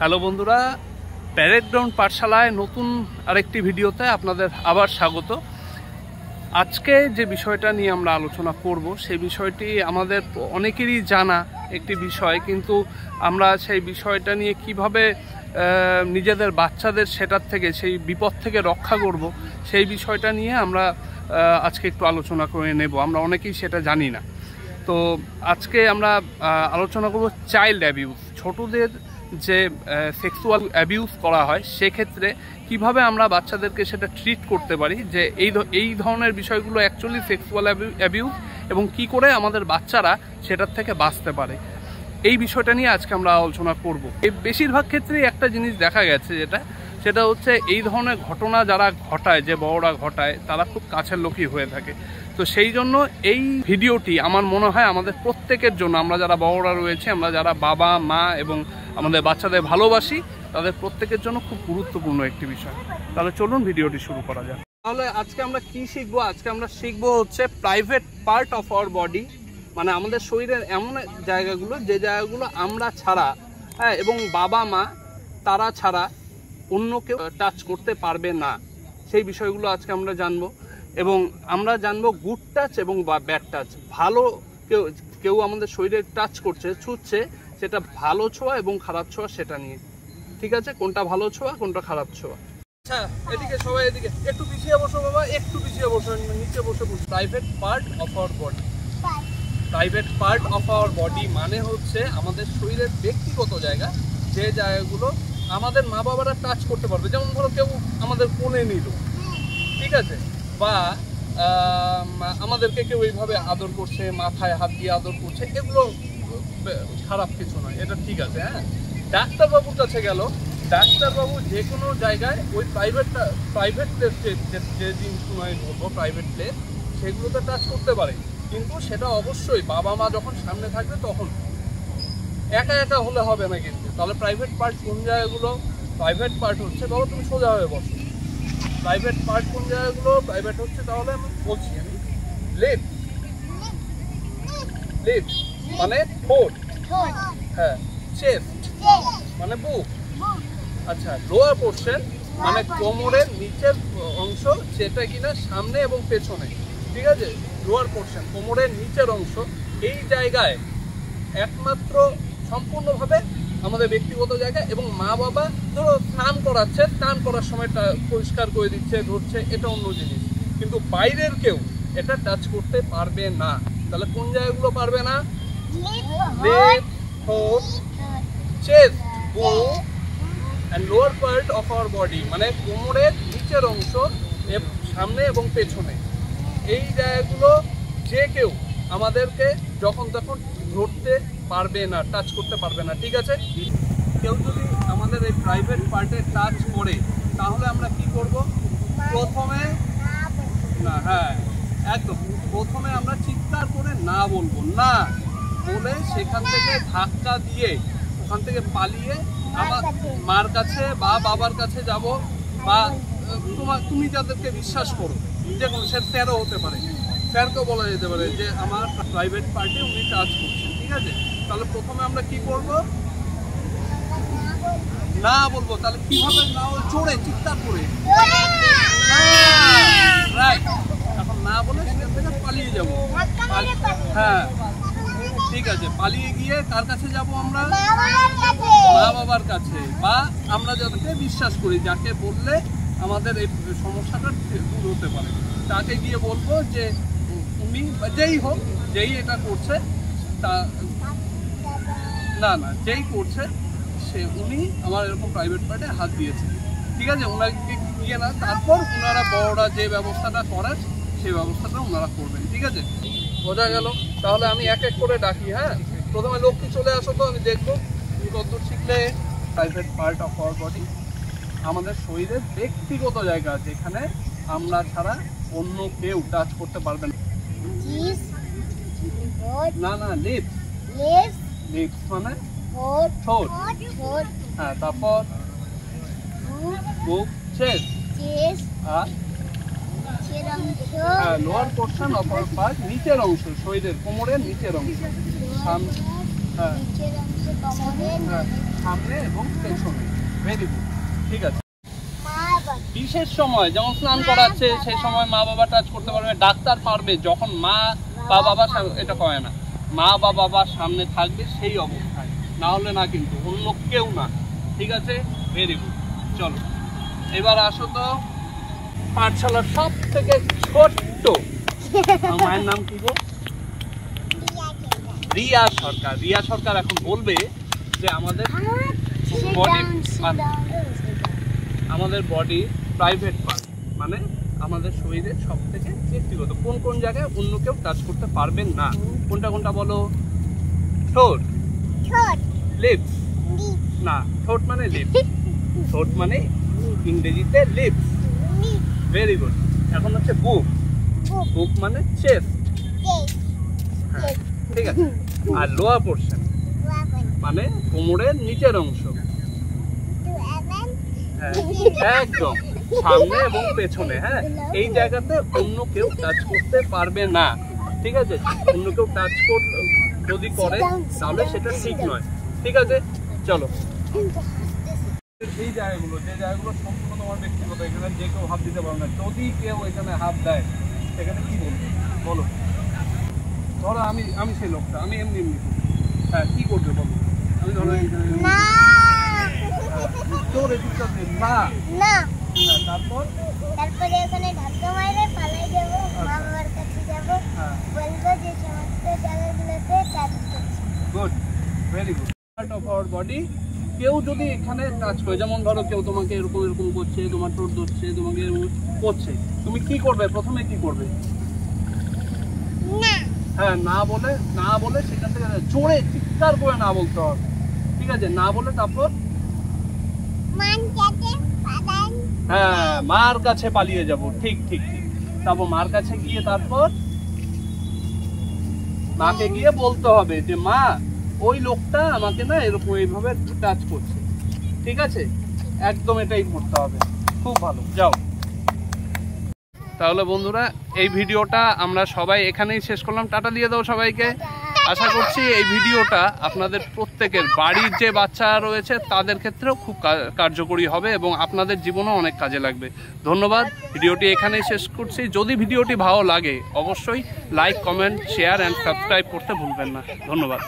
Hello বন্ধুরা, parade ground পাঠশালায় নতুন আরেকটি ভিডিওতে আপনাদের আবার স্বাগত। আজকে যে বিষয়টা নিয়ে আমরা আলোচনা করব সেই বিষয়টি আমাদের অনেকেরই জানা একটি বিষয়, কিন্তু আমরা সেই বিষয়টা নিয়ে কিভাবে নিজেদের বাচ্চাদের সেটার থেকে, সেই বিপদ থেকে রক্ষা করব, সেই বিষয়টা নিয়ে আমরা আজকে একটু আলোচনা করে নেব। আমরা অনেকেই সেটা জানি না। তো আজকে আমরা আলোচনা করব চাইল্ড অ্যাবিউজ, ছোটদের যে সেক্সুয়াল অ্যাবিউজ করা হয় সেক্ষেত্রে কিভাবে আমরা বাচ্চাদেরকে সেটা ট্রিট করতে পারি, যে এই ধরনের বিষয়গুলো অ্যাকচুয়ালি সেক্সুয়াল অ্যাবিউজ এবং কি করে আমাদের বাচ্চারা সেটার থেকে বাঁচতে পারে, এই বিষয়টা নিয়ে আজকে আমরা আলোচনা করব। এই বেশিরভাগ ক্ষেত্রেই একটা জিনিস দেখা গেছে, সেটা হচ্ছে এই ধরনের ঘটনা যারা ঘটায়, যে বড়রা ঘটায়, তারা খুব কাছের লোকই হয়ে থাকে। তো সেই জন্য এই ভিডিওটি আমার মনে হয় আমাদের প্রত্যেকের জন্য, আমরা যারা বড়রা রয়েছে, আমরা যারা বাবা মা এবং আমাদের বাচ্চাদের ভালোবাসি, তাদের প্রত্যেকের জন্য খুব গুরুত্বপূর্ণ একটি বিষয়। তাহলে চলুন ভিডিওটি শুরু করা যাক। তাহলে আজকে আমরা কি শিখবো? আজকে আমরা শিখবো হচ্ছে private part of our body, মানে আমাদের শরীরের এমন জায়গাগুলো যে জায়গাগুলো আমরা ছাড়া, হ্যাঁ, এবং বাবা মা তারা ছাড়া অন্য কেউ টাচ করতে পারবে না, সেই বিষয়গুলো আজকে আমরা জানবো। এবং আমরা জানবো গুড টাচ এবং ব্যাড টাচ। ভালো কেউ আমাদের শরীরে টাচ করছে, ছুঁচ্ছে, সেটা ভালো ছোঁয়া এবং খারাপ ছোঁয়া সেটা নিয়ে। ঠিক আছে, কোনটা ভালো ছোঁয়া কোনটা খারাপ ছোঁয়া। আচ্ছা, এদিকে সবাই এদিকে একটু পিছিয়ে বসো বাবা, একটু পিছিয়ে বসো, নিচে বসে বসো। Private part of our body, private part of our body মানে হচ্ছে আমাদের শরীরের ব্যক্তিগত জায়গা, যে জায়গাগুলো আমাদের মা বাবারা টাচ করতে পারবে। যেমন ধরো কেউ আমাদের কোলে নিল, ঠিক আছে, বা আমাদেরকে কেউ এইভাবে আদর করছে, মাথায় হাত দিয়ে আদর করছে, এগুলো খারাপ কিছু নয়, এটা ঠিক আছে। হ্যাঁ, ডাক্তারবাবুর কাছে গেল, ডাক্তারবাবু যে কোনো জায়গায় ওই প্রাইভেট প্লেস, যে জিনিসগুলো আমি বলবো প্রাইভেট প্লেস, সেগুলোতে টাচ করতে পারে, কিন্তু সেটা অবশ্যই বাবা মা যখন সামনে থাকবে তখন, একা একা হলে হবে না কিন্তু। তাহলে প্রাইভেট পার্ট কোন জায়গাগুলো? প্রাইভেট পার্ট হচ্ছে, ধরো তুমি সোজা হয়ে বসো, প্রাইভেট পার্ট কোন জায়গাগুলো প্রাইভেট হচ্ছে? তাহলে আমি বলছি, আমি লিপস, লিপস মানে ঠোঁট, হ্যাঁ, চেস্ট মানে বুক, আচ্ছা, লোয়ার পোর্শন মানে কোমরের নিচের অংশ, যেটা কিনা সামনে এবং পেছনে, ঠিক আছে, লোয়ার পোর্শন কোমরের নিচের অংশ, এই জায়গায় একমাত্র সম্পূর্ণভাবে আমাদের ব্যক্তিগত জায়গা। এবং মা বাবা ধরো স্নান করাচ্ছে, স্নান করার সময় পরিষ্কার করে দিচ্ছে, ধরছে, এটা অন্য জিনিস, কিন্তু বাইরের কেউ এটা টাচ করতে পারবে না। তাহলে কোন জায়গাগুলো পারবে না? লিপ, ঠোঁট, chest, book and lower part of our body মানে কোমরের নিচের অংশ, সামনে এবং পেছনে, এই জায়গাগুলো যে কেউ আমাদেরকে যখন তখন ধরতে পারবে না, টাচ করতে পারবে না, ঠিক আছে। কেউ যদি আমাদের এই প্রাইভেট পার্টে টাচ করে তাহলে আমরা কি করব? প্রথমে না, হ্যাঁ একদম, প্রথমে আমরা চিৎকার করে না বলবো, না বলে সেখান থেকে ধাক্কা দিয়ে ওখান থেকে পালিয়ে আমার মার কাছে বা বাবার কাছে যাব, বা তুমি যাদেরকে বিশ্বাস করো, যে কোনো, সে স্যারও হতে পারে, স্যারকেও বলা যেতে পারে যে আমার প্রাইভেট পার্টি উনি টাচ করছেন, ঠিক আছে। তাহলে প্রথমে আমরা কি করব? না বলবো। তাহলে কিভাবে না? জোরে চিৎকার করে, রাইট। এখন না বলে সেখান থেকে পালিয়ে যাবো, হ্যাঁ ঠিক আছে, পালিয়ে গিয়ে কার কাছে যাব আমরা? মা বাবার কাছে, বা আমরা যাদেরকে বিশ্বাস করি, যাকে বললে আমাদের এই সমস্যাটা দূর হতে পারে, তাকে গিয়ে বলবো যে উনি, যেই হোক, যেই এটা করছে, তা না না যেই করছে সে, উনি আমার এরকম প্রাইভেট পার্টে হাত দিয়েছে, ঠিক আছে, ওনাকে গিয়ে না, তারপর ওনারা বড়রা যে ব্যবস্থাটা করার সেই ব্যবস্থাটা ওনারা করবেন, ঠিক আছে, বোঝা গেল। তাহলে আমি এক এক করে ডাকি। হ্যাঁ, প্রথমে লক্ষ্মী চলে আসো, তো আমি দেখবো তুমি কতদূর শিখলে। Private part of our body আমাদের শরীরের ব্যক্তিগত জায়গা, যেখানে আমরা ছাড়া অন্য কেউ টাচ করতে পারবে না। না না, লিপস, লিপস মানে ঠোঁট, হ্যাঁ, তারপর বুক, চেস্ট, আর lower portion of our part, নিচের অংশ, শরীরের কোমরের নিচের অংশ, হ্যাঁ নিচের অংশে কোমরে, সামনে এবং পেছনে। ভেরি গুড, ঠিক আছে। মা বাবা বিশেষ সময় যেমন স্নান করাচ্ছে সেই সময় মা বাবা টাচ করতে পারবে, ডাক্তার পারবে, যখন মা বা বাবা এটা করে না, মা বা বাবার সামনে থাকবে সেই অবস্থায়, না হলে না, কিন্তু অন্য কেউ না, ঠিক আছে। Very good. চলো এবার আসো তো পাঠশালার সব থেকে ছোট্ট মায়ের নাম কি গো? রিয়া সরকার। রিয়া সরকার এখন বলবে যে আমাদের বডি, আমাদের বডি প্রাইভেট পার্ট, মানে আমাদের শরীরের সব থেকে ব্যক্তিগত কোন কোন জায়গায় অন্য কেউ টাচ করতে পারবেন না। কোনটা কোনটা বলো? ঠোঁট, লিপস, না ঠোঁট মানে লিপস, ঠোঁট মানে ইংরেজিতে লিপস। Very good. এখন হচ্ছে বুক, বুক মানে চেস্ট, হ্যাঁ ঠিক আছে। আর লোয়ার পোর্শন মানে কোমরের নিচের অংশ, হ্যাঁ একদম সামনে এবং পেছনে। হ্যাঁ এই জায়গাতে অন্য কেউ টাচ করতে পারবে না, ঠিক আছে। অন্য কেউ টাচ যদি করে তাহলে সেটা ঠিক নয়, ঠিক আছে। চলো এই জায়গাগুলো, যে জায়গাগুলো সম্পূর্ণ তোমার ব্যক্তিগত, এখানে যে কেউ হাত দিতে পারবে না। যদি কেউ এখানে হাত দেয় সেখানে কি বলবে বলো? ধরো আমি সেই লোকটা, আমি এমনি এমনি করবো, হ্যাঁ কি করবে বলো? আমি ধরো তারপরে ওখানে ধাক্কা মারে পালাই যাব, মা বাবার কাছে যাব, বলবো যে সমস্ত জায়গাগুলোতে টাচ করছে। Good, very good. Part of our body কেউ যদি এখানে টাচ করে, যেমন ধরো কেউ তোমাকে এরকম এরকম করছে, তোমার ঠোঁট ধরছে, তোমাকে করছে, তুমি কি করবে? প্রথমে কি করবে? না, হ্যাঁ না বলে সেখান থেকে জোরে চিৎকার করে না বলতে হবে, ঠিক আছে। না বলে তারপর হ্যাঁ মার কাছে পালিয়ে যাব, ঠিক ঠিক ঠিক। তারপর মার কাছে গিয়ে তারপর মাকে গিয়ে বলতে হবে যে মা ওই লোকটা আমাকে না এরকম এইভাবে টাচ করছে, ঠিক আছে। একদম এটাই করতে হবে, খুব ভালো। যাও তাহলে বন্ধুরা, এই ভিডিওটা আমরা সবাই এখানেই শেষ করলাম। টাটা দিয়ে দাও সবাইকে। আশা করছি এই ভিডিওটা আপনাদের প্রত্যেকের বাড়ির যে বাচ্চা রয়েছে তাদের ক্ষেত্রেও খুব কার্যকরী হবে এবং আপনাদের জীবনেও অনেক কাজে লাগবে। ধন্যবাদ। ভিডিওটি এখানেই শেষ করছি। যদি ভিডিওটি ভালো লাগে অবশ্যই like, comment, share and subscribe করতে ভুলবেন না। ধন্যবাদ।